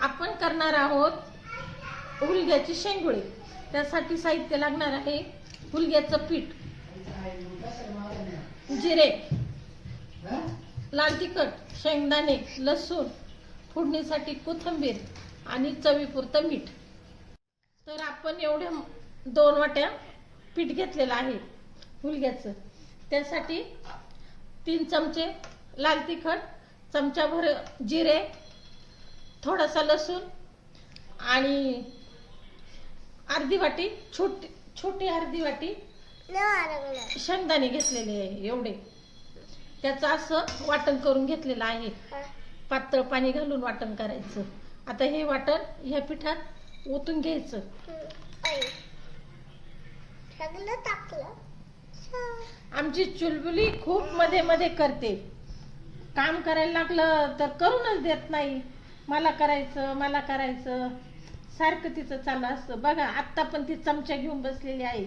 आपण करणार आहोत हुलग्याची शेंगुळे। त्यासाठी साहित्य लागणार आहे हुलग्याचं पीठ, जिरे, लाल तिखट, शेंगदाणे, लसूण, फोडणीसाठी कोथिंबीर आणि चवीपुरतं मीठ। तर आपण एवढ्या 2 वाट्या पीठ घेतलेलं आहे हुलग्याचं। त्यासाठी 3 चमचे लाल तिखट, चमचाभर जिरे, थोडासा लसूण आणि अर्धी वाटी छोटी अर्धी वाटी शेंगदाणे घेतलेले आहे एवढे। त्याचं असं वाटण करून घेतलेलं आहे, पातळ पाणी घालून वाटण करायचं। आता हे वाटण ह्या पिठात ओतून घ्यायचं। आमची चुलबुली खूप मध्ये मध्ये करते, काम करायला लागलं तर करूनच देत नाही। मला करायचं सारखं तिचं चालू असतं। बघा आत्ता पण ती चमचा घेऊन बसलेली आहे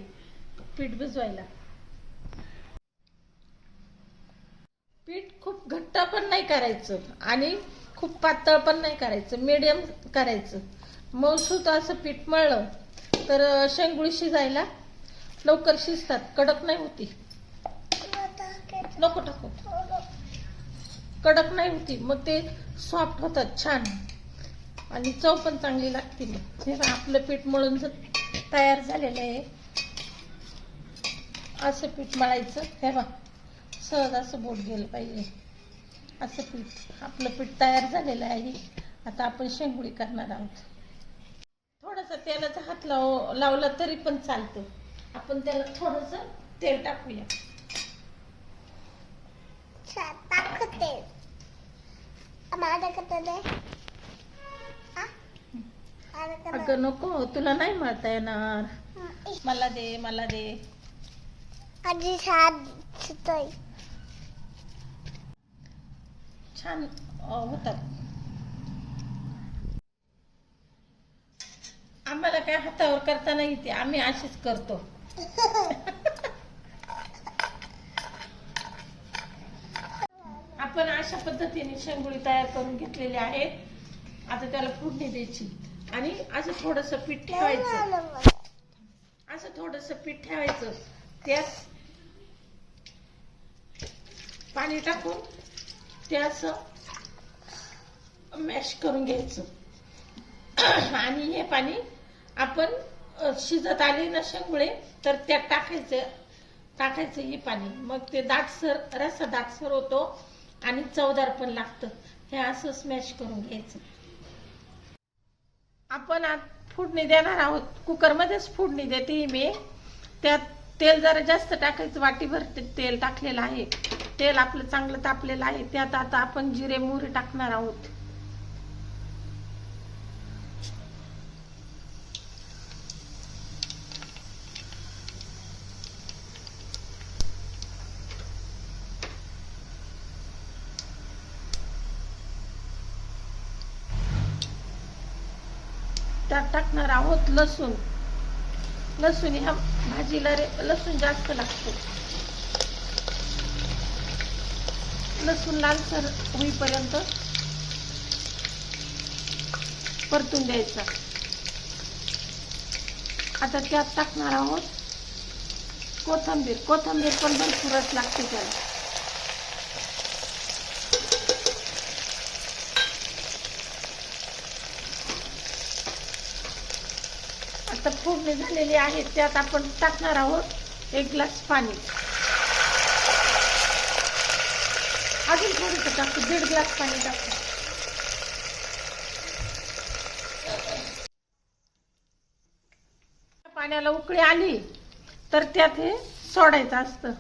पीठ भिजवायला। पीठ खूप घट्ट पण नाही करायचं आणि खूप पातळ पण नाही करायचं, मीडियम करायचं। मऊसूत असं पीठ मळलं तर शेंगुळी शिजायला लवकर शिजतात, कडक नाही होती। नको टाकू, कडक नाही होती, मग ते सॉफ्ट होतात छान आणि चव पण चांगली लागते। हे आपलं पीठ मळून तयार झालेलं आहे। असं पीठ मळायचं, हे बघ सहज असं बोट गेलं पाहिजे असं पीठ। आपलं पीठ तयार झालेलं आहे। आता आपण शेंगुळी करणार आहोत। थोडासा तेलाचा हात लावला तरी पण चालतं। आपण त्याला थोडंसं तेल टाकूया। अगं नको, तुला नाही मळता येणार। मला दे छान होतात। आम्हाला काय हातावर करता नाही येते, आम्ही अशीच करतो। आपण अशा पद्धतीने शेंगुळी तयार करून घेतलेली आहेत। आता त्याला फोडणी द्यायची आणि असं थोडंसं पीठ ठेवायचं, त्यात पाणी टाकून ते असं मॅश करून घ्यायचं। आणि हे पाणी आपण शिजत आले ना शेंगुळे तर त्यात टाकायचं हे पाणी। मग ते रस्सा दाटसर होतो आणि चवदार पण लागतं। हे असं स्मॅश करून घ्यायचं। आपण आज फोडणी देणार आहोत, कुकरमध्येच फोडणी देते मी। त्यात तेल जरा जास्त टाकायचं, वाटीभर तेल टाकलेलं आहे। तेल आपलं चांगलं तापलेलं आहे। त्यात आता आपण जिरे मोहरी टाकणार आहोत। त्यात टाकणार आहोत लसूण। ह्या भाजीला लसूण जास्त लागतो। लसूण लालसर होईपर्यंत परतून द्यायचा। आता त्यात टाकणार आहोत कोथिंबीर पण भरपूरच लागते त्याला। आता फोडणी झालेली आहे, त्यात आपण टाकणार आहोत 1 ग्लास पाणी। अजून थोडंसं टाकू, 1.5 ग्लास पाणी टाकू। पाण्याला उकळी आली तर त्यात हे सोडायचं असतं।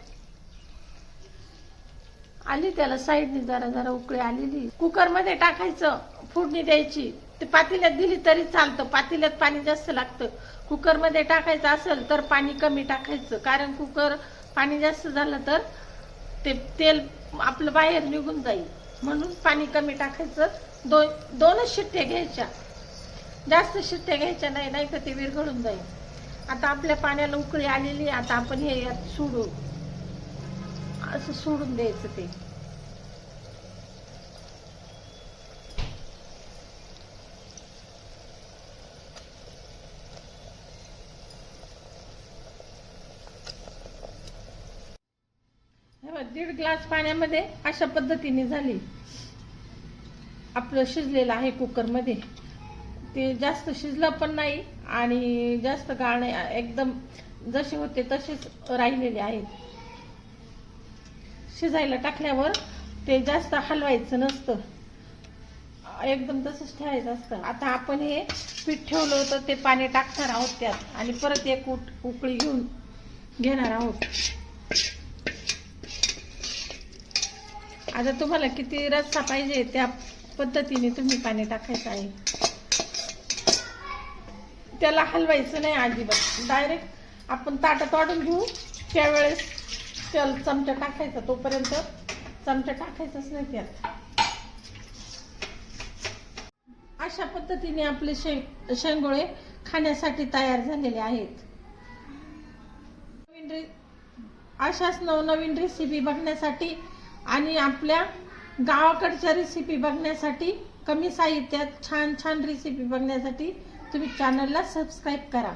आली त्याला साईडने जरा उकळी आलेली, कुकर मध्ये टाकायचं, फोडणी द्यायची। ते पातेल्यात दिली तरी चालतं, पातेल्यात पाणी जास्त लागतं। कुकर मध्ये टाकायचं असेल तर पाणी कमी टाकायचं, कारण पाणी जास्त झालं तर ते तेल आपलं बाहेर निघून जाईल, म्हणून पाणी कमी टाकायचं। 2च शिट्ट्या घ्यायच्या, जास्त शिट्ट्या घ्यायच्या नाही, नाही तर ते विरघळून जाईल। आता आपल्या पाण्याला उकळी आलेली, आता आपण हे यात असं सोडून द्यायचं। ते 1.5 ग्लास पाण्यामध्ये अशा पद्धतीने झाली आपलं शिजलेलं आहे कुकरमध्ये. ते जास्त शिजलं पण नाही आणि जास्त गाळ नाही, एकदम जसे होते तसेच राहिलेले आहेत. शिजायला टाकल्यावर ते जास्त हलवायचं नसतं, एकदम तसंच ठेवायचं असतं. आता आपण हे पीठ ठेवलं होतं ते पाणी टाकणार आहोत त्यात आणि परत एक उकळी घेणार आहोत. आता तुम्हाला किती रस्सा पाहिजे त्या पद्धतीने तुम्ही पाणी टाकायचं आहे. त्याला हलवायचं नाही अजिबात, डायरेक्ट आपण ताटात वाढून घेऊ त्यावेळेस त्याला चमचा टाकायचा, तोपर्यंत चमचा टाकायचाच नाही त्यात. अशा पद्धतीने आपले शेंगोळे खाण्यासाठी तयार झालेले आहेत. अशाच नवनवीन रेसिपी बघण्यासाठी आणि आपल्या गावाकडच्या रेसिपी बघण्यासाठी, कमी साहित्यात छान छान रेसिपी बघण्यासाठी तुम्ही चॅनलला सबस्क्राईब करा.